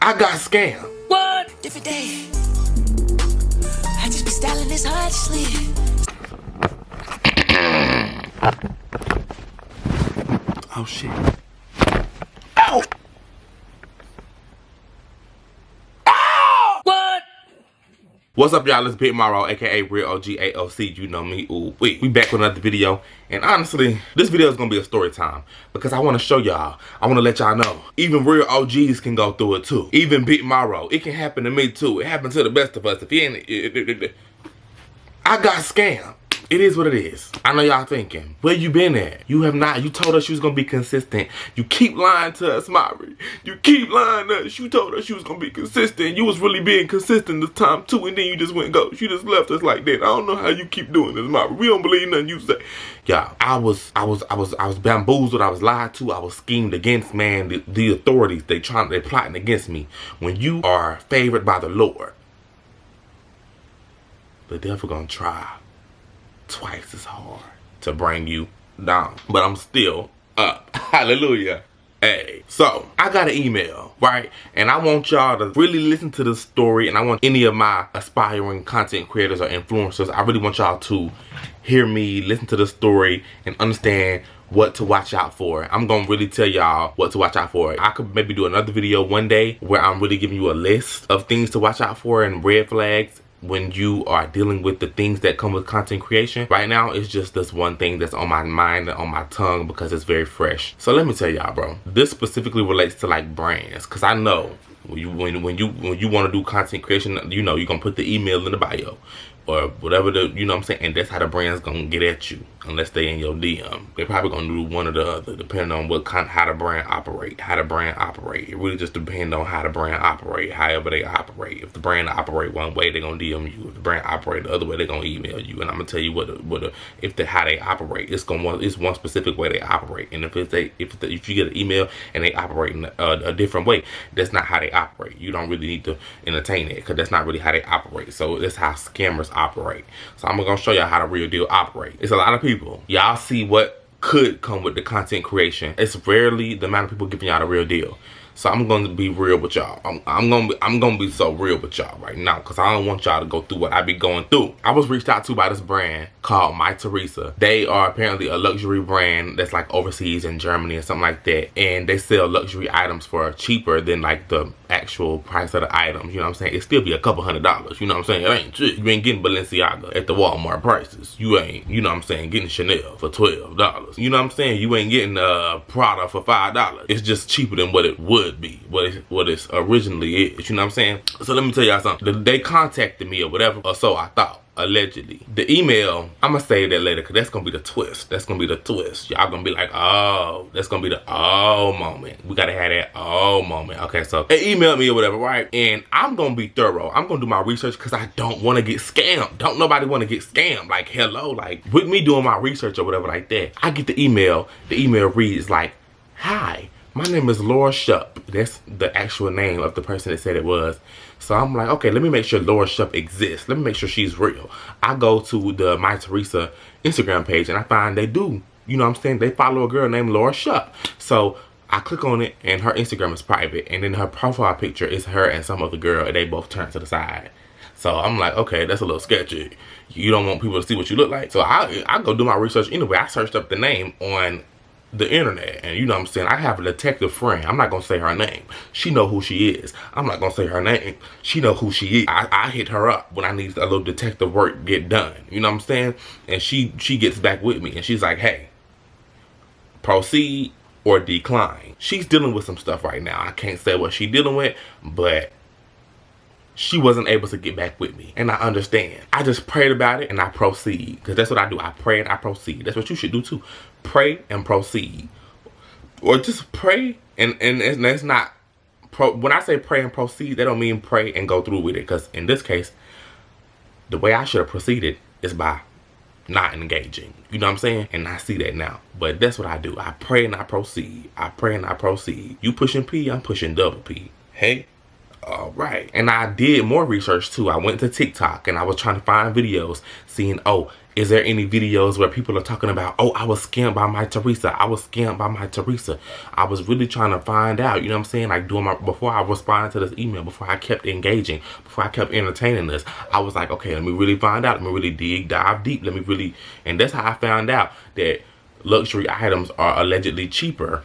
I got scammed. What? Different day. I just be styling this hard sleeve. Oh shit. Ow! What? What's up, y'all? It's Big Mahro, aka Real OG AOC. You know me. Ooh, we back with another video. And honestly, this video is gonna be a story time because I want to show y'all. I want to let y'all know even real OGs can go through it too. Even Big Mahro, it can happen to me too. It happens to the best of us. If you ain't, I got scammed. It is what it is. I know y'all thinking, where you been at? You have not. You told us you was gonna be consistent. You keep lying to us, Mahree. You keep lying to us. You told us you was gonna be consistent. You was really being consistent this time too, and then you just went ghost. You just left us like that. I don't know how you keep doing this, Mahree. We don't believe nothing you say. Y'all, I was bamboozled. I was lied to. I was schemed against, man. The authorities, they're plotting against me. When you are favored by the Lord, the devil gonna try twice as hard to bring you down, but I'm still up. Hallelujah. Hey, so I got an email, right? And I want y'all to really listen to this story, and I want any of my aspiring content creators or influencers, I really want y'all to hear me, listen to the story, and understand what to watch out for. I'm gonna really tell y'all what to watch out for. I could maybe do another video one day where I'm really giving you a list of things to watch out for and red flags when you are dealing with the things that come with content creation. Right now, it's just this one thing that's on my mind and on my tongue because it's very fresh. So let me tell y'all, bro. This specifically relates to like brands, because I know when you want to do content creation, you know you're gonna put the email in the bio or whatever, you know what I'm saying, and that's how the brand's gonna get at you unless they in your DM. They're probably gonna do one or the other depending on how the brand operate. It really just depends on how the brand operate, however they operate. If the brand operate one way, they're gonna DM you. If the brand operate the other way, they're gonna email you. And I'm gonna tell you how they operate. It's one specific way they operate. And if you get an email and they operate in a different way, that's not how they operate. You don't really need to entertain it because that's not really how they operate. So that's how scammers operate. So I'm gonna show y'all how the real deal operate. It's a lot of people. Y'all see what could come with the content creation. It's rarely the amount of people giving y'all the real deal. So I'm going to be real with y'all. I'm gonna be so real with y'all right now because I don't want y'all to go through what I be going through. I was reached out to by this brand called My Teresa. They are apparently a luxury brand that's like overseas in Germany or something like that, and they sell luxury items for cheaper than like the actual price of the items. You know what I'm saying? It still be a couple $100s. You know what I'm saying? It ain't shit. You ain't getting Balenciaga at the Walmart prices. You ain't, you know what I'm saying, getting Chanel for $12. You know what I'm saying? You ain't getting Prada for $5. It's just cheaper than what it would be, what it originally is. You know what I'm saying? So let me tell y'all something. They contacted me or whatever, or so I thought. Allegedly. The email, I'm gonna save that later because that's gonna be the twist. That's gonna be the twist. Y'all gonna be like, oh, that's gonna be the oh moment. We gotta have that oh moment. Okay, so they emailed me or whatever, right? And I'm gonna be thorough. I'm gonna do my research because I don't want to get scammed. Don't nobody want to get scammed. Like, hello, like with me doing my research or whatever like that. I get the email. The email reads like, hi, my name is Laura Shupp. That's the actual name of the person that said it was. So I'm like, okay, let me make sure Laura Shupp exists. Let me make sure she's real. I go to the My Teresa Instagram page and I find they do. You know what I'm saying? They follow a girl named Laura Shupp. So I click on it and her Instagram is private. And then her profile picture is her and some other girl and they both turn to the side. So I'm like, okay, that's a little sketchy. You don't want people to see what you look like. So I go do my research anyway. I searched up the name on the internet, and you know what I'm saying, I have a detective friend. I'm not gonna say her name. She know who she is. I'm not gonna say her name. She know who she is. I hit her up when I need a little detective work get done. You know what I'm saying? And she gets back with me and she's like, hey, proceed or decline. She's dealing with some stuff right now. I can't say what she's dealing with, but she wasn't able to get back with me, and I understand. I just prayed about it and I proceed, because that's what I do. I pray and I proceed. That's what you should do too. Pray and proceed, or just pray and that's not. When I say pray and proceed, that don't mean pray and go through with it, because in this case, the way I should have proceeded is by not engaging. You know what I'm saying? And I see that now. But that's what I do. I pray and I proceed. I pray and I proceed. You pushing P, I'm pushing double P. Hey. all right. And I did more research too. I went to TikTok and I was trying to find videos, seeing, oh, is there any videos where people are talking about, oh, I was scammed by my Teresa. I was scammed by my Teresa. I was really trying to find out, you know what I'm saying? Like before I responded to this email, before I kept engaging, before I kept entertaining this, I was like, okay, let me really find out. Let me really dive deep. Let me really, and that's how I found out that luxury items are allegedly cheaper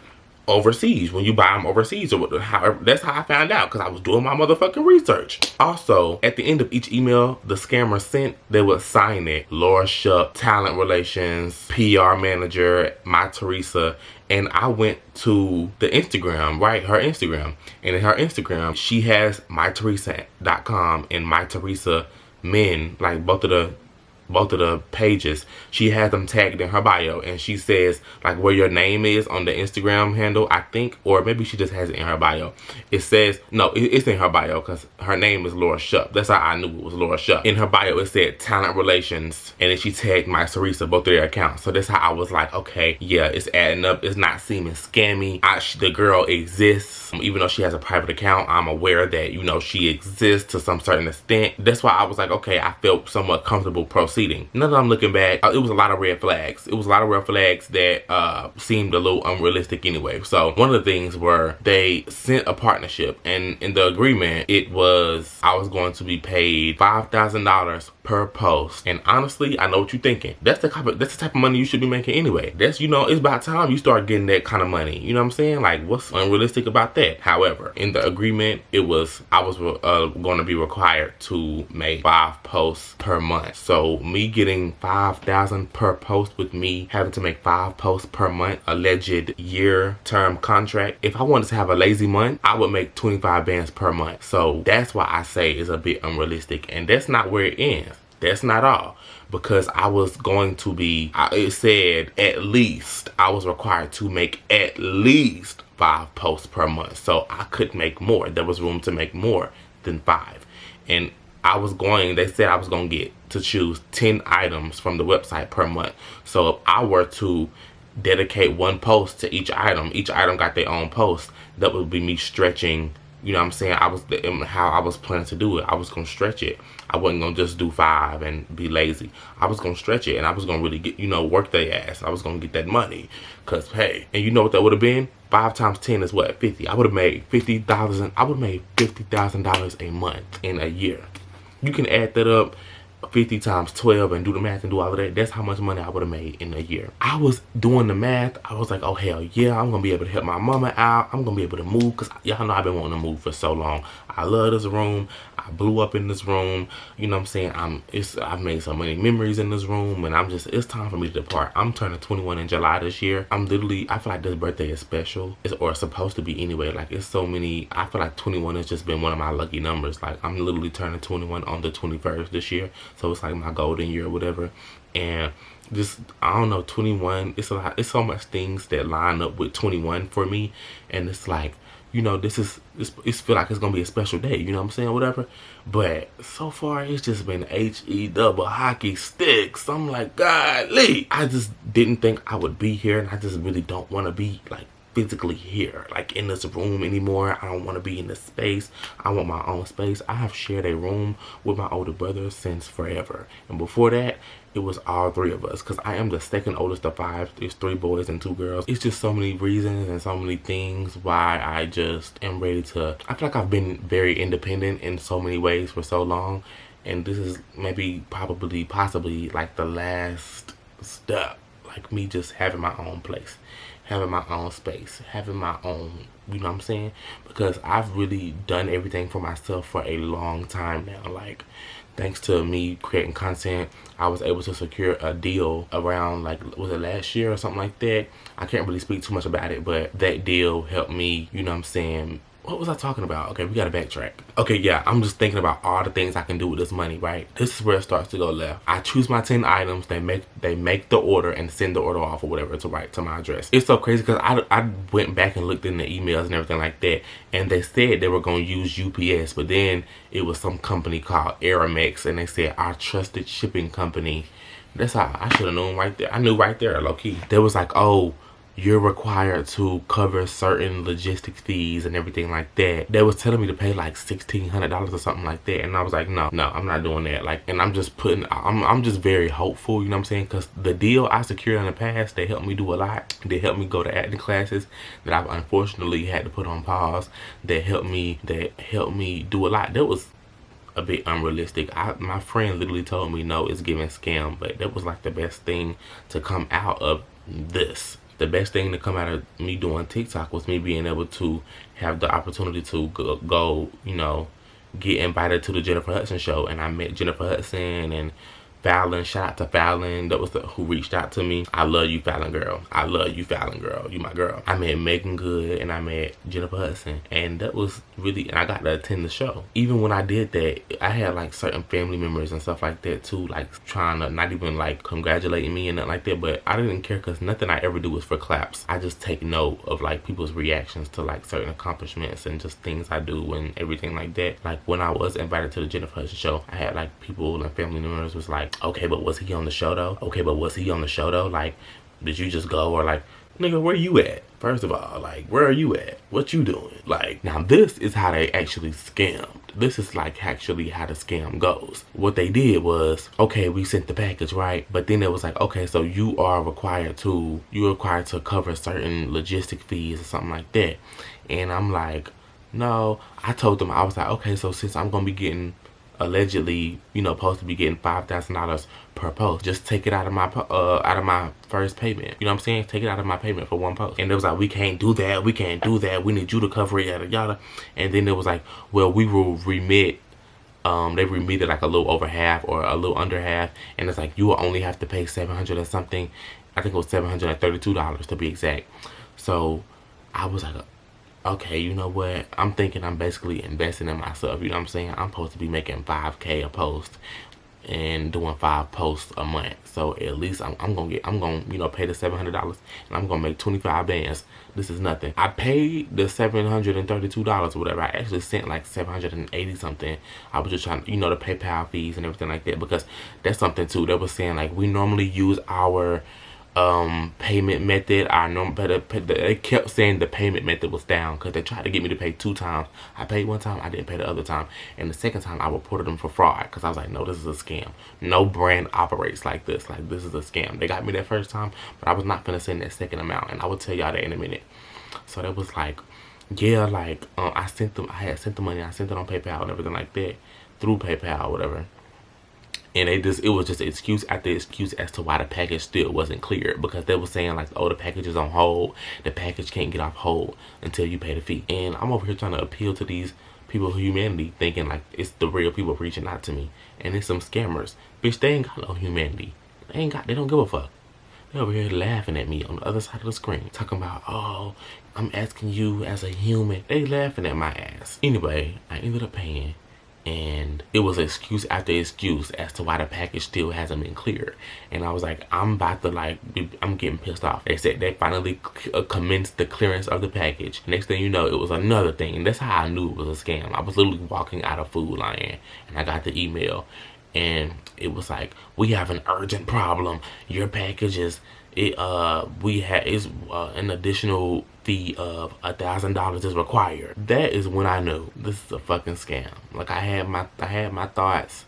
overseas when you buy them overseas, or however. That's how I found out, because I was doing my motherfucking research. Also, at the end of each email the scammer sent, they would sign it: Laura Shuck, talent relations, PR manager, my Teresa. And I went to the Instagram, right? Her Instagram. And in her Instagram, she has myteresa.com and my Teresa men, like both of the pages. She has them tagged in her bio, and she says like where your name is on the Instagram handle, I think, or maybe she just has it in her bio. It says, no, it's in her bio, because her name is Laura Shuck. That's how I knew it was Laura Shuck. In her bio it said talent relations, and then she tagged my Teresa, both of their accounts. So that's how I was like, okay, yeah, it's adding up. It's not seeming scammy. The girl exists. Even though she has a private account, I'm aware that, you know, she exists to some certain extent. That's why I was like, okay, I felt somewhat comfortable proceeding. Now that I'm looking back, it was a lot of red flags. It was a lot of red flags that seemed a little unrealistic anyway. So one of the things were they sent a partnership, and in the agreement it was I was going to be paid $5,000 per post. And honestly, I know what you're thinking. That's the type of money you should be making anyway. That's, you know, it's about time you start getting that kind of money. You know what I'm saying? Like, what's unrealistic about that? However, in the agreement, it was I was going to be required to make 5 posts per month. So me getting $5,000 per post, with me having to make 5 posts per month, alleged year term contract. If I wanted to have a lazy month, I would make 25 bands per month. So that's why I say it's a bit unrealistic, and that's not where it ends. That's not all, because I was going to be, it said at least, I was required to make at least 5 posts per month. So I could make more. There was room to make more than 5. And they said I was going to get to choose 10 items from the website per month. So if I were to dedicate 1 post to each item got their own post, that would be me stretching. You know what I'm saying? How I was planning to do it. I was going to stretch it. I wasn't going to just do 5 and be lazy. I was going to stretch it, and I was going to really get, you know, work their ass. I was going to get that money. Because, hey, and you know what that would have been? 5 times 10 is what? 50. I would have made $50,000. I would have made $50,000 a month in a year. You can add that up. 50 times 12 and do the math and do all of that. That's how much money I would have made in a year. I was doing the math. I was like, oh hell yeah, I'm gonna be able to help my mama out. I'm gonna be able to move, because y'all know I've been wanting to move for so long. I love this room. I blew up in this room. You know what I'm saying? I've made so many memories in this room, and it's time for me to depart. I'm turning 21 in July this year. I feel like this birthday is special, or it's supposed to be anyway. Like, it's so many. I feel like 21 has just been one of my lucky numbers. Like, I'm literally turning 21 on the 21st this year. So it's like my golden year or whatever. And just, I don't know, 21, it's a lot. It's so much things that line up with 21 for me. And it's like, you know, it's feel like it's gonna be a special day, you know what I'm saying, whatever. But so far it's just been HE double hockey sticks. I'm like, golly, I just didn't think I would be here, and I just really don't want to be like physically here, like in this room anymore. I don't want to be in this space. I want my own space. I have shared a room with my older brother since forever, and before that it was all 3 of us, because I am the second oldest of 5. There's 3 boys and 2 girls. It's just so many reasons and so many things why I just am ready to. I feel like I've been very independent in so many ways for so long, and this is maybe possibly like the last step, like me just having my own place, having my own space, having my own, you know what I'm saying? Because I've really done everything for myself for a long time now. Like, thanks to me creating content, I was able to secure a deal around, like, was it last year or something like that? I can't really speak too much about it, but that deal helped me, you know what I'm saying? What was I talking about? Okay, we gotta backtrack. Okay, yeah, I'm just thinking about all the things I can do with this money, right? This is where it starts to go left. I choose my 10 items, they make the order and send the order off or whatever to write to my address. It's so crazy because I went back and looked in the emails and everything like that, and they said they were gonna use UPS, but then it was some company called Aramex, and they said our trusted shipping company. That's how I should have known right there. I knew right there, low key. They was like, oh, you're required to cover certain logistics fees and everything like that. They was telling me to pay like $1,600 or something like that, and I was like, no, I'm not doing that. Like, and I'm just very hopeful, you know what I'm saying? Because the deal I secured in the past, they helped me do a lot. They helped me go to acting classes that I've unfortunately had to put on pause. That helped me do a lot. That was a bit unrealistic. My friend literally told me, no, it's giving scam, but that was like the best thing to come out of this. The best thing to come out of me doing TikTok was me being able to have the opportunity to go, you know, get invited to the Jennifer Hudson show, and I met Jennifer Hudson and Fallon. Shout out to Fallon. That was who reached out to me. I love you, Fallon girl. I love you, Fallon girl. You my girl. I met Megan Good and I met Jennifer Hudson, and that was really, and I got to attend the show. Even when I did that, I had like certain family members and stuff like that too, like trying to, not even like congratulating me and nothing like that, but I didn't care because nothing I ever do is for claps. I just take note of like people's reactions to like certain accomplishments and just things I do and everything like that. Like when I was invited to the Jennifer Hudson show, I had like people and family members was like, okay, but was he on the show though? Okay, but was he on the show though? Like, did you just go? Or like, nigga, where you at? First of all, like, where are you at? What you doing? Like, now this is how they actually scammed. This is like actually how the scam goes. What they did was, okay, we sent the package, right? But then it was like, okay, so you are required to cover certain logistic fees or something like that. And I'm like, no. I told them, I was like, okay, so since I'm gonna be getting allegedly, you know, supposed to be getting $5,000 per post, just take it out of my first payment. You know what I'm saying? Take it out of my payment for one post. And it was like, we can't do that. We can't do that. We need you to cover it, yada yada. And then it was like, well, we will remit. They remitted like a little over half or a little under half, and it's like you will only have to pay $700 and something. I think it was $732 to be exact. So I was like, okay, you know what? I'm thinking I'm basically investing in myself. You know what I'm saying? I'm supposed to be making $5K a post and doing 5 posts a month. So at least I'm gonna you know, pay the $700 and I'm gonna make 25 bands. This is nothing. I paid the $732 or whatever. I actually sent like 780 something. I was just trying, you know, the PayPal fees and everything like that, because that's something too. They were saying like we normally use our payment method. They kept saying the payment method was down because they tried to get me to pay 2 times. I paid 1 time, I didn't pay the other time, and the second time I reported them for fraud because I was like, no, this is a scam. No brand operates like this. Like, this is a scam. They got me that first time, but I was not gonna send that second amount, and I will tell y'all that in a minute. So that was like, yeah, like I had sent the money. I sent it on PayPal and everything like that, through PayPal or whatever. And it was just excuse after excuse as to why the package still wasn't cleared, because they were saying like, oh, the package is on hold. The package can't get off hold until you pay the fee. And I'm over here trying to appeal to these people of humanity, thinking like it's the real people reaching out to me, and it's some scammers. Bitch, they ain't got no humanity. They don't give a fuck. They over here laughing at me on the other side of the screen, talking about, oh, I'm asking you as a human. They laughing at my ass. Anyway, I ended up paying. And it was excuse after excuse as to why the package still hasn't been cleared. And I was like, I'm about to like, I'm getting pissed off. They said they finally commenced the clearance of the package. Next thing you know, it was another thing. And that's how I knew it was a scam. I was literally walking out of Food Lion and I got the email. And it was like, we have an urgent problem. Your package is, an additional fee of $1,000 is required. That is when I knew this is a fucking scam. Like, I had my thoughts,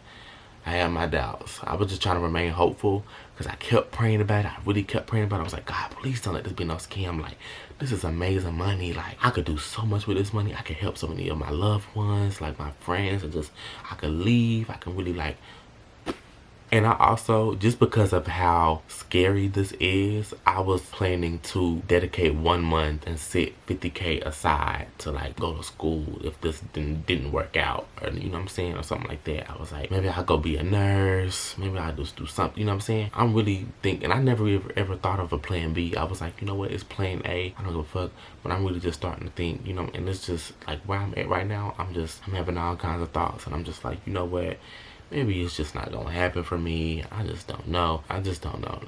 I had my doubts. I was just trying to remain hopeful because I kept praying about it. I really kept praying about it. I was like, God, please don't let this be no scam. Like, this is amazing money. Like, I could do so much with this money. I could help so many of my loved ones, like my friends, and just, I could leave. I can really like. And I also, just because of how scary this is, I was planning to dedicate 1 month and set 50K aside to like go to school if this didn't work out, or you know what I'm saying, or something like that. I was like, maybe I'll go be a nurse, maybe I'll just do something, you know what I'm saying? I'm really thinking, I never ever thought of a plan B. I was like, you know what, it's plan A, I don't give a fuck. But I'm really just starting to think, you know, and it's just like where I'm at right now, I'm having all kinds of thoughts, and I'm just like, you know what, maybe it's just not gonna happen for me. I just don't know.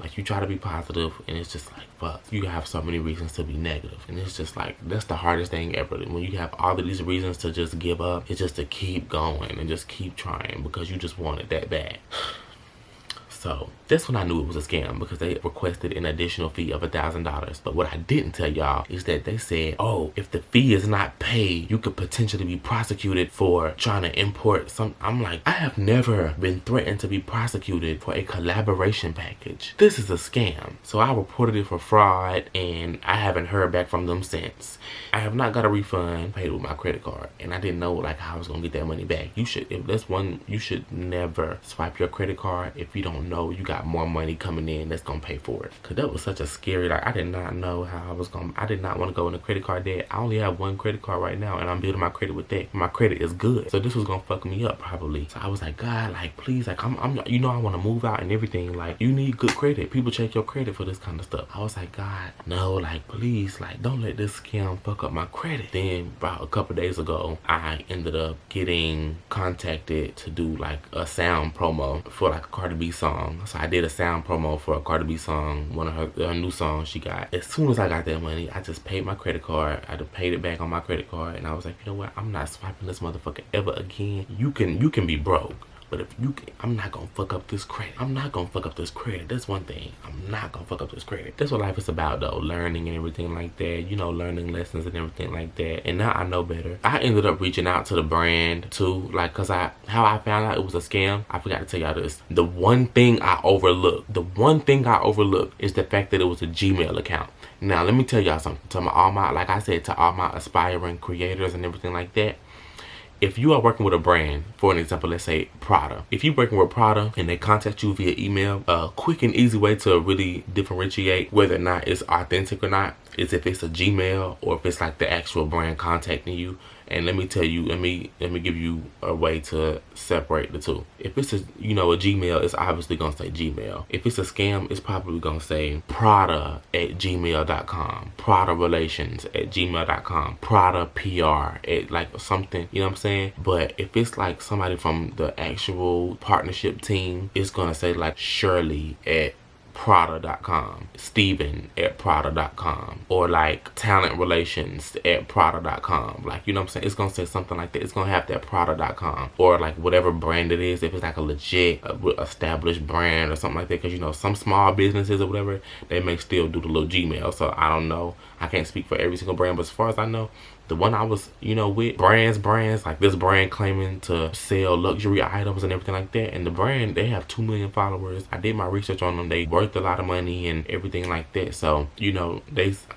Like, you try to be positive and it's just like, fuck, you have so many reasons to be negative. And it's just like, that's the hardest thing ever. When you have all of these reasons to just give up, it's just to keep going and just keep trying because you just want it that bad. So that's when I knew it was a scam, because they requested an additional fee of $1,000. But what I didn't tell y'all is that they said, oh, if the fee is not paid, you could potentially be prosecuted for trying to import some. I'm like, I have never been threatened to be prosecuted for a collaboration package. This is a scam. So I reported it for fraud, and I haven't heard back from them since. I have not got a refund, paid with my credit card, and I didn't know like how I was gonna get that money back. You should, if that's one, you should never swipe your credit card if you don't know you got more money coming in that's gonna pay for it. Cause that was such a scary, like I did not know how I did not want to go into credit card debt. I only have one credit card right now, and I'm building my credit with that. My credit is good, so this was gonna fuck me up probably. So I was like, God, like please, like I'm you know I want to move out and everything. Like you need good credit. People check your credit for this kind of stuff. I was like, God, no, like please, like don't let this scam fuck up my credit. Then about a couple days ago, I ended up getting contacted to do like a sound promo for like a Cardi B song. So I did a sound promo for a Cardi B song, one of her new songs she got. As soon as I got that money, I just paid my credit card. I just paid it back on my credit card, and I was like, you know what? I'm not swiping this motherfucker ever again. You can be broke, but if you can, I'm not gonna fuck up this credit. I'm not gonna fuck up this credit. That's one thing. I'm not gonna fuck up this credit. That's what life is about though. Learning and everything like that. You know, learning lessons and everything like that. And now I know better. I ended up reaching out to the brand too. Like, cause how I found out it was a scam. I forgot to tell y'all this. The one thing I overlooked is the fact that it was a Gmail account. Now let me tell y'all something. To all my, like I said, to all my aspiring creators and everything like that. If you are working with a brand, for an example, let's say Prada. If you're working with Prada and they contact you via email, a quick and easy way to really differentiate whether or not it's authentic or not is if it's a Gmail or if it's like the actual brand contacting you. And let me tell you, let me give you a way to separate the two. If it's a Gmail, it's obviously gonna say Gmail. If it's a scam, it's probably gonna say Prada@gmail.com, Prada Relations@gmail.com, Prada PR at like something, you know what I'm saying? But if it's like somebody from the actual partnership team, it's gonna say like Shirley@Prada.com, Steven@Prada.com, or like talent relations@Prada.com. Like, you know what I'm saying? It's gonna say something like that. It's gonna have that Prada.com, or like whatever brand it is. If it's like a legit established brand or something like that, because you know some small businesses or whatever, they may still do the little Gmail. So I don't know. I can't speak for every single brand, but as far as I know, the one I was, with brands, like this brand claiming to sell luxury items and everything like that. And the brand, they have 2 million followers. I did my research on them. They worth a lot of money and everything like that. So,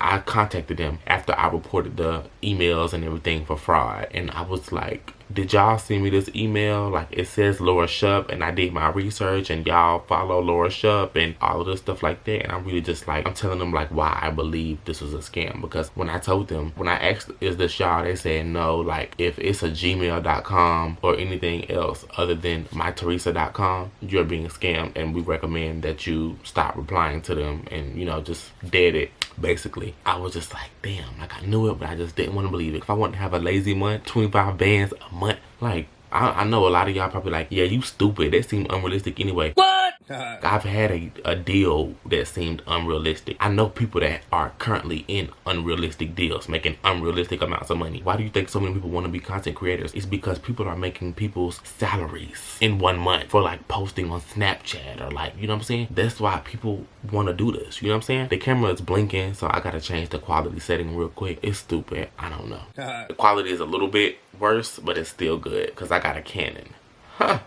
I contacted them after I reported the emails and everything for fraud. And I was like, did y'all send me this email? Like it says Laura Shupp, and I did my research and y'all follow Laura Shupp and all of this stuff like that. And I'm really just like, I'm telling them like why I believe this was a scam. Because when I told them, when I asked, is this y'all? They said no. Like if it's a gmail.com or anything else other than myteresa.com, you're being scammed, and we recommend that you stop replying to them and, just dead it. Basically, I was just like, damn, like I knew it, but I just didn't want to believe it. If I wanted to have a lazy month, 25 bands a month, like I know a lot of y'all probably like, yeah, you stupid. That seemed unrealistic anyway. What? I've had a deal that seemed unrealistic. I know people that are currently in unrealistic deals, making unrealistic amounts of money. Why do you think so many people want to be content creators? It's because people are making people's salaries in 1 month for like posting on Snapchat or like, you know what I'm saying? That's why people want to do this, you know what I'm saying? The camera is blinking, so I gotta change the quality setting real quick. It's stupid. I don't know. The quality is a little bit worse, but it's still good because I got a Canon.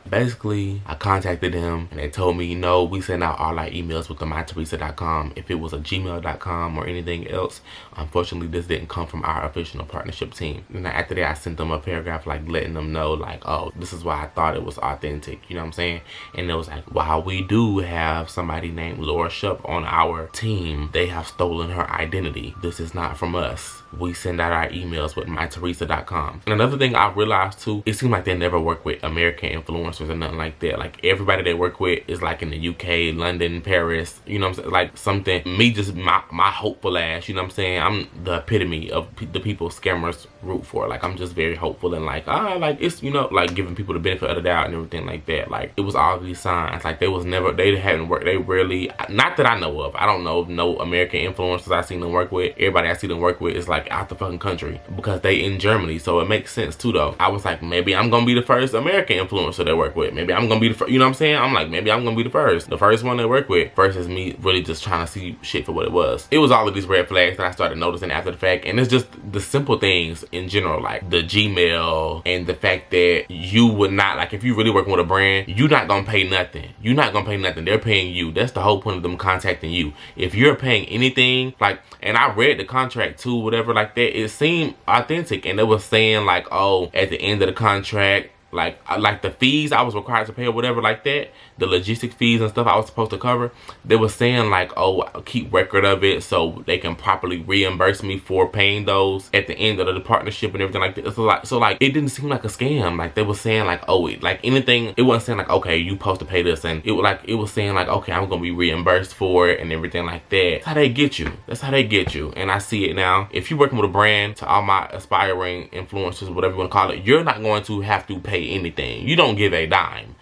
Basically, I contacted them and they told me, no, we send out all our emails with the myteresa.com. If it was a gmail.com or anything else, unfortunately, this didn't come from our official partnership team. And after that, I sent them a paragraph like letting them know like, oh, this is why I thought it was authentic. You know what I'm saying? And it was like, while we do have somebody named Laura Shupp on our team, they have stolen her identity. This is not from us. We send out our emails with myteresa.com. And another thing I realized too, it seemed like they never work with American influencers or nothing like that. Like everybody they work with is like in the UK, London, Paris, you know what I'm saying? Like something, me just my hopeful ass, you know what I'm saying? I'm the epitome of the people scammers root for. Like I'm just very hopeful and like, like it's, like giving people the benefit of the doubt and everything like that. Like it was all these signs. Like they hadn't worked, they rarely, not that I know of. I don't know no American influencers I seen them work with. Everybody I see them work with is like out the fucking country because they in Germany. So it makes sense too though. I was like, maybe I'm gonna be the first American influencer influencer they work with. Maybe I'm gonna be the first, you know what I'm saying? I'm like, maybe I'm gonna be the first one they work with, versus me really just trying to see shit for what it was. It was all of these red flags that I started noticing after the fact, and it's just the simple things in general, like the Gmail and the fact that you would not, like, if you really working with a brand, you're not gonna pay nothing. You're not gonna pay nothing. They're paying you. That's the whole point of them contacting you. If you're paying anything, like, and I read the contract too, whatever like that, it seemed authentic, and it was saying like, oh, at the end of the contract, like the fees I was required to pay or whatever like that, the logistic fees and stuff I was supposed to cover, they were saying like, oh, keep record of it so they can properly reimburse me for paying those at the end of the partnership and everything like that. So like it didn't seem like a scam. Like they were saying like, oh, like anything, it wasn't saying like, okay, you supposed to pay this, and it was saying like, okay, I'm gonna be reimbursed for it and everything like that. That's how they get you. That's how they get you. And I see it now. If you're working with a brand, to all my aspiring influencers, whatever you want to call it, you're not going to have to pay anything. You don't give a dime.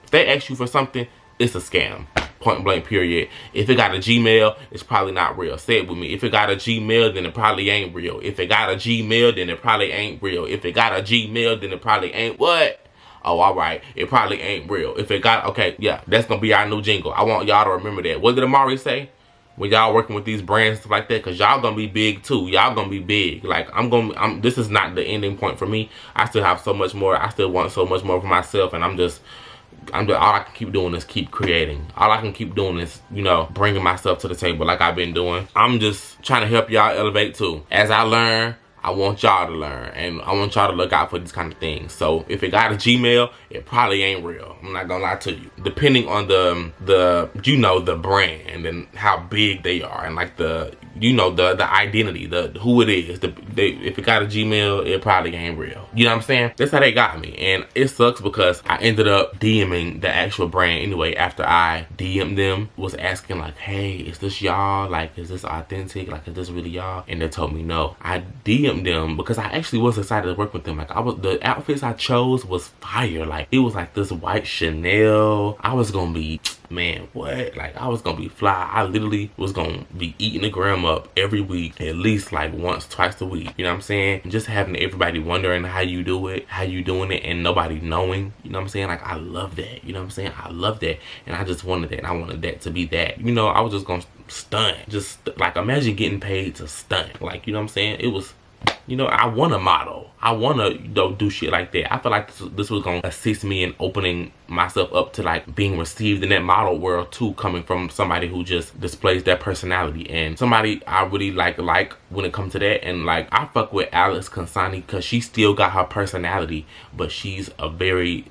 If they ask you for something, it's a scam. Point blank, period. If it got a Gmail, it's probably not real. Say it with me. If it got a Gmail, then it probably ain't real. If it got a Gmail, then it probably ain't real. If it got a Gmail, then it probably ain't what? Oh, all right. It probably ain't real. If it got, okay, yeah, that's gonna be our new jingle. I want y'all to remember that. What did Amahree say? When y'all working with these brands and stuff like that, because y'all gonna be big too. Y'all gonna be big. Like this is not the ending point for me. I still have so much more. I still want so much more for myself, and I'm just all I can keep doing is keep creating. All I can keep doing is, you know, bringing myself to the table like I've been doing. I'm just trying to help y'all elevate too. As I learn, I want y'all to learn, and I want y'all to look out for these kind of things. So if it got a Gmail, it probably ain't real. I'm not gonna lie to you. Depending on the you know, the brand and how big they are, and like the, you know, the identity, who it is. If it got a Gmail, it probably ain't real. You know what I'm saying? That's how they got me, and it sucks because I ended up DMing the actual brand anyway. After I DM'd them, was asking like, hey, is this y'all? Like, is this authentic? Like, is this really y'all? And they told me no. I DM'd them because I actually was excited to work with them. Like, the outfits I chose was fire. Like, it was like this white Chanel. I was gonna be, man, what? Like, I was gonna be fly. I literally was gonna be eating the gram up every week, at least like once, twice a week. You know what I'm saying? And just having everybody wondering how you do it, how you doing it, and nobody knowing. You know what I'm saying? Like, I love that. You know what I'm saying? I love that, and I just wanted that. And I wanted that to be that. You know, I was just gonna stunt. Just like, imagine getting paid to stunt. Like, you know what I'm saying? It was, you know, I want to model. I want to, you know, do shit like that. I feel like this was going to assist me in opening myself up to like being received in that model world too, coming from somebody who just displays that personality, and somebody I really like when it comes to that. And like, I fuck with Alice Consani because she still got her personality, but she's a very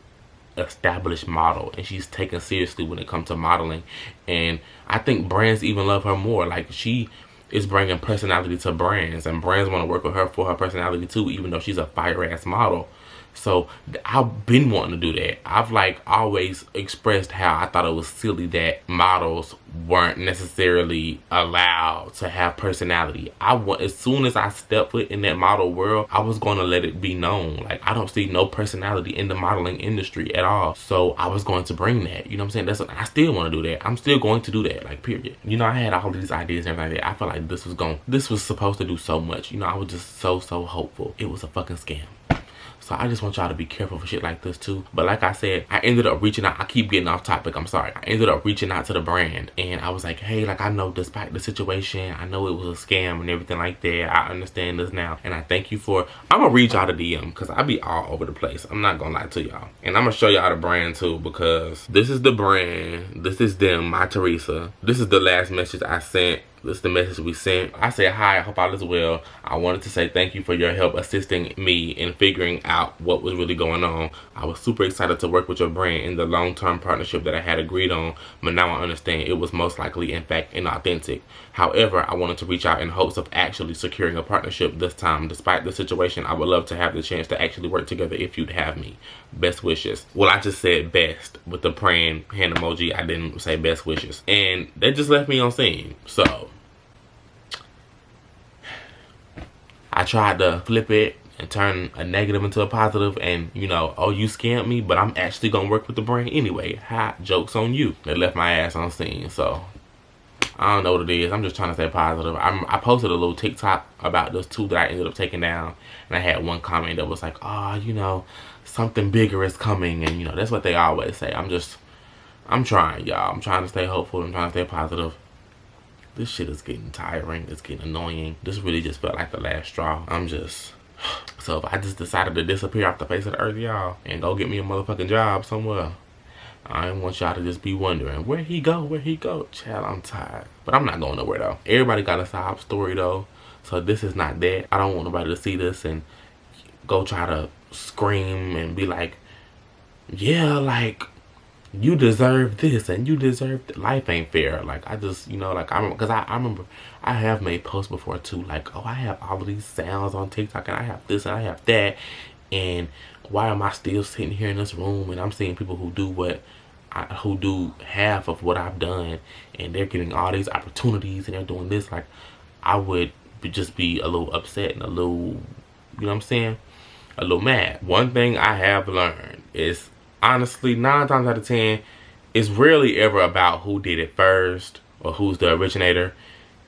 established model, and she's taken seriously when it comes to modeling. And I think brands even love her more. Like, she is bringing personality to brands, and brands want to work with her for her personality too, even though she's a fire ass model. So I've been wanting to do that. I've like always expressed how I thought it was silly that models weren't necessarily allowed to have personality. As soon as I stepped foot in that model world, I was going to let it be known. Like, I don't see no personality in the modeling industry at all. So I was going to bring that. You know what I'm saying? I still want to do that. I'm still going to do that. Like, period. You know, I had all these ideas and everything like that. I felt like this was supposed to do so much. You know, I was just so hopeful. It was a fucking scam. So I just want y'all to be careful for shit like this too. But like I said, I ended up reaching out. I keep getting off topic, I'm sorry. I ended up reaching out to the brand, and I was like, hey, like, I know despite the situation, I know it was a scam and everything like that. I understand this now, and I thank you for, I'm gonna read y'all the DM because I be all over the place. I'm not gonna lie to y'all. And I'm gonna show y'all the brand too, because this is the brand. This is them, my Teresa. This is the last message I sent. This is the message we sent. I said, hi, I hope all is well. I wanted to say thank you for your help assisting me in figuring out what was really going on. I was super excited to work with your brand in the long-term partnership that I had agreed on, but now I understand it was most likely, in fact, inauthentic. However, I wanted to reach out in hopes of actually securing a partnership this time. Despite the situation, I would love to have the chance to actually work together if you'd have me. Best wishes. Well, I just said best with the praying hand emoji. I didn't say best wishes. And they just left me on scene. So I tried to flip it and turn a negative into a positive, and, you know, oh, you scammed me, but I'm actually gonna work with the brand anyway. Ha, joke's on you. They left my ass on scene. So I don't know what it is. I'm just trying to stay positive. I posted a little TikTok about those 2 that I ended up taking down. And I had one comment that was like, oh, you know, something bigger is coming. And, you know, that's what they always say. I'm trying, y'all. I'm trying to stay hopeful. I'm trying to stay positive. This shit is getting tiring. It's getting annoying. This really just felt like the last straw. So if I just decided to disappear off the face of the earth, y'all, and go get me a motherfucking job somewhere, I don't want y'all to just be wondering, where he go, where he go? Child, I'm tired. But I'm not going nowhere, though. Everybody got a sob story, though. So this is not that. I don't want nobody to see this and go try to scream and be like, yeah, like, you deserve this and you deserve that. Life ain't fair. Like, I just, you know, like, because I remember I have made posts before too, like, oh, I have all of these sounds on TikTok and I have this and I have that, and why am I still sitting here in this room and I'm seeing people who do half of what I've done and they're getting all these opportunities and they're doing this. Like, I would just be a little upset and a little, you know what I'm saying, a little mad. One thing I have learned is, honestly, 9 times out of 10, it's rarely ever about who did it first or who's the originator.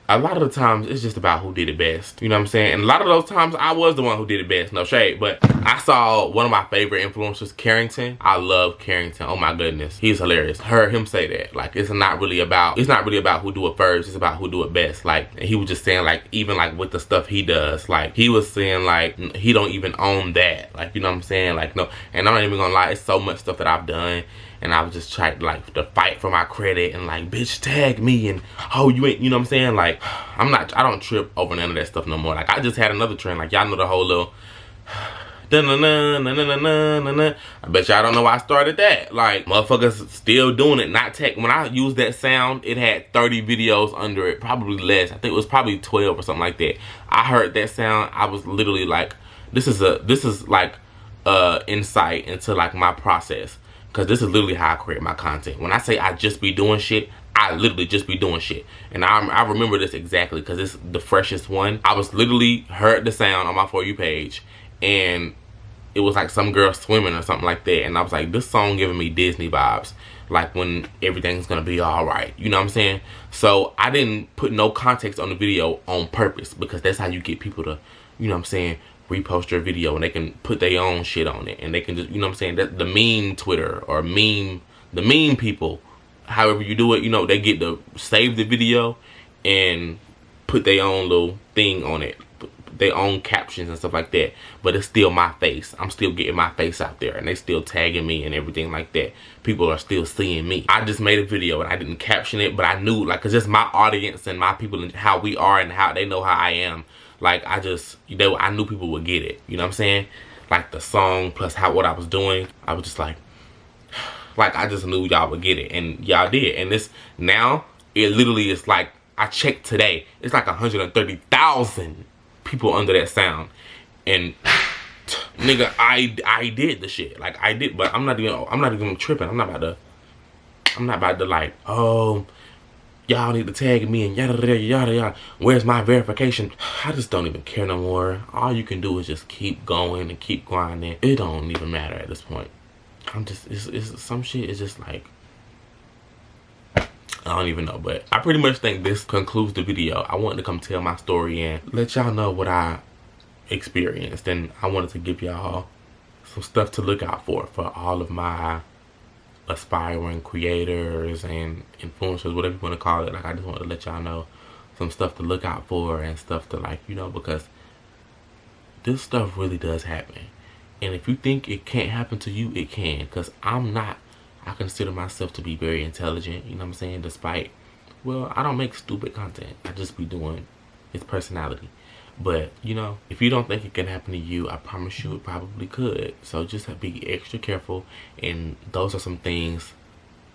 A lot of the times, it's just about who did it best. You know what I'm saying? And a lot of those times, I was the one who did it best. No shade. But I saw one of my favorite influencers, Carrington. I love Carrington. Oh my goodness. He's hilarious. Heard him say that. Like, it's not really about who do it first. It's about who do it best. Like, and he was just saying, like, even like with the stuff he does, like, he was saying, like, he don't even own that. Like, you know what I'm saying? Like, no. And I'm not even gonna lie. It's so much stuff that I've done. And I was just trying like to fight for my credit and like, bitch, tag me and, oh, you ain't, you know what I'm saying? Like, I don't trip over none of that stuff no more. Like, I just had another trend. Like, y'all know the whole little I bet y'all don't know why I started that. Like, motherfuckers still doing it. Not tech. When I used that sound, it had 30 videos under it, probably less. I think it was probably 12 or something like that. I heard that sound. I was literally like, this is like insight into like my process. Because this is literally how I create my content. When I say I just be doing shit, I literally just be doing shit. And I remember this exactly because it's the freshest one. I was literally heard the sound on my For You page. And it was like some girl swimming or something like that. And I was like, this song giving me Disney vibes. Like when everything's going to be all right. You know what I'm saying? So I didn't put no context on the video on purpose. Because that's how you get people to, you know what I'm saying, repost your video, and they can put their own shit on it, and they can just, you know what I'm saying, that the meme Twitter or the meme people, however you do it, you know, they get to save the video and put their own little thing on it, their own captions and stuff like that. But it's still my face. I'm still getting my face out there, and they still tagging me and everything like that. People are still seeing me. I just made a video and I didn't caption it, but I knew, like, cause it's my audience and my people and how we are and how they know how I am. Like, I knew people would get it. You know what I'm saying? Like, the song plus what I was doing. I was just like I just knew y'all would get it. And y'all did. And this, now, it literally is like, I checked today. It's like 130,000 people under that sound. And, nigga, I did the shit. Like, I did. But I'm not even tripping. I'm not about to like, oh, y'all need to tag me and yada yada yada yada. Where's my verification? I just don't even care no more. All you can do is just keep going and keep grinding. It don't even matter at this point. It's some shit is just like, I don't even know. But I pretty much think this concludes the video. I wanted to come tell my story and let y'all know what I experienced. And I wanted to give y'all some stuff to look out for all of my aspiring creators and influencers, whatever you want to call it. Like, I just want to let y'all know some stuff to look out for and stuff to, like, you know, because this stuff really does happen. And if you think it can't happen to you, it can. Because I consider myself to be very intelligent, you know what I'm saying? Despite, well, I don't make stupid content. I just be doing its personality. But, you know, if you don't think it can happen to you, I promise you it probably could. So just be extra careful. And those are some things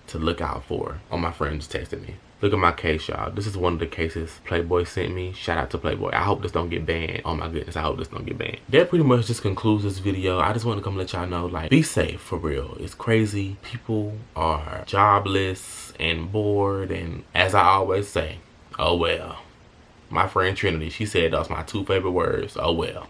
to look out for. All my friends texted me. Look at my case, y'all. This is one of the cases Playboy sent me. Shout out to Playboy. I hope this don't get banned. Oh my goodness, I hope this don't get banned. That pretty much just concludes this video. I just want to come let y'all know, like, be safe for real. It's crazy. People are jobless and bored. And as I always say, oh well. My friend Trinity, she said those my 2 favorite words. Oh well.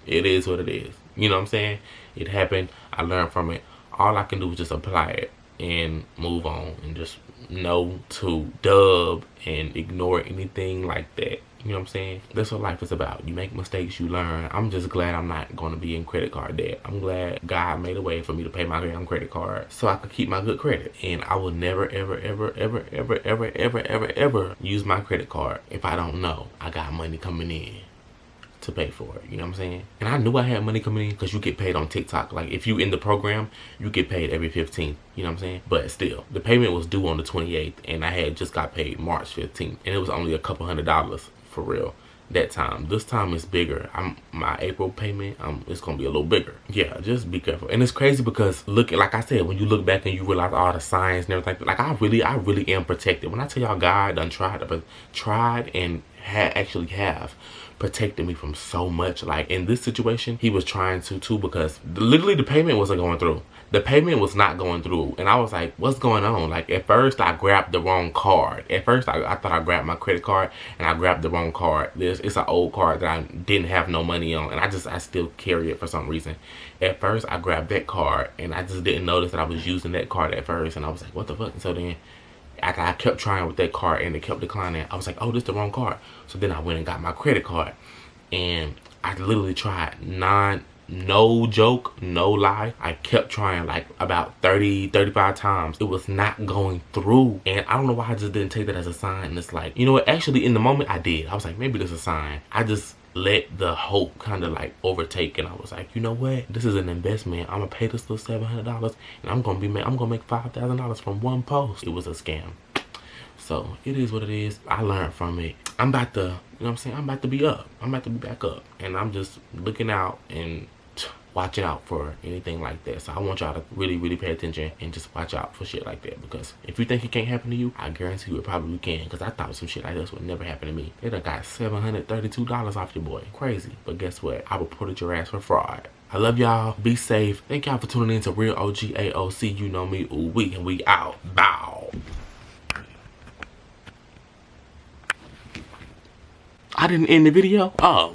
It is what it is. You know what I'm saying? It happened. I learned from it. All I can do is just apply it. and move on and just know to dub and ignore anything like that. You know what I'm saying? That's what life is about. You make mistakes, you learn. I'm just glad I'm not going to be in credit card debt. I'm glad God made a way for me to pay my damn credit card so I could keep my good credit. And I will never, ever, ever, ever, ever, ever, ever, ever, ever use my credit card if I don't know I got money coming in to pay for it. You know what I'm saying? And I knew I had money coming in because you get paid on TikTok. Like if you in the program, you get paid every 15th. You know what I'm saying? But still, the payment was due on the 28th and I had just got paid March 15th. And it was only a couple $100 for real that time. This time is bigger. My April payment, it's gonna be a little bigger. Yeah, just be careful. And it's crazy because look, like I said, when you look back and you realize all the signs and everything, like I really am protected. When I tell y'all God done tried and actually have protected me from so much. Like in this situation, he was trying to too, because literally the payment wasn't going through. The payment was not going through. And I was like, what's going on? Like at first I grabbed the wrong card. At first I thought I grabbed my credit card and I grabbed the wrong card. It's an old card that I didn't have no money on and I still carry it for some reason. At first I grabbed that card and I just didn't notice that I was using that card at first, and I was like, what the fuck? And so then after I kept trying with that card and it kept declining, I was like, oh, this is the wrong card. So then I went and got my credit card and I literally tried no joke, no lie, I kept trying like about 35 times. It was not going through. And I don't know why I just didn't take that as a sign. And it's like, you know what, actually in the moment I did. I was like, maybe this is a sign. I just let the hope kind of like overtake, and I was like, you know what, this is an investment. I'm gonna pay this little $700 and I'm gonna make $5,000 from one post. It was a scam. So it is what it is. I learned from it. I'm about to, you know what I'm saying, I'm about to be up. I'm about to be back up, and I'm just looking out and watching out for anything like that. So I want y'all to really, really pay attention and just watch out for shit like that, because if you think it can't happen to you, I guarantee you it probably can, because I thought some shit like this would never happen to me. They done got $732 off your boy. Crazy. But guess what? I reported your ass for fraud. I love y'all. Be safe. Thank y'all for tuning in to Real OG AOC. You know me. Ooh, and we out. Bow. I didn't end the video? Oh.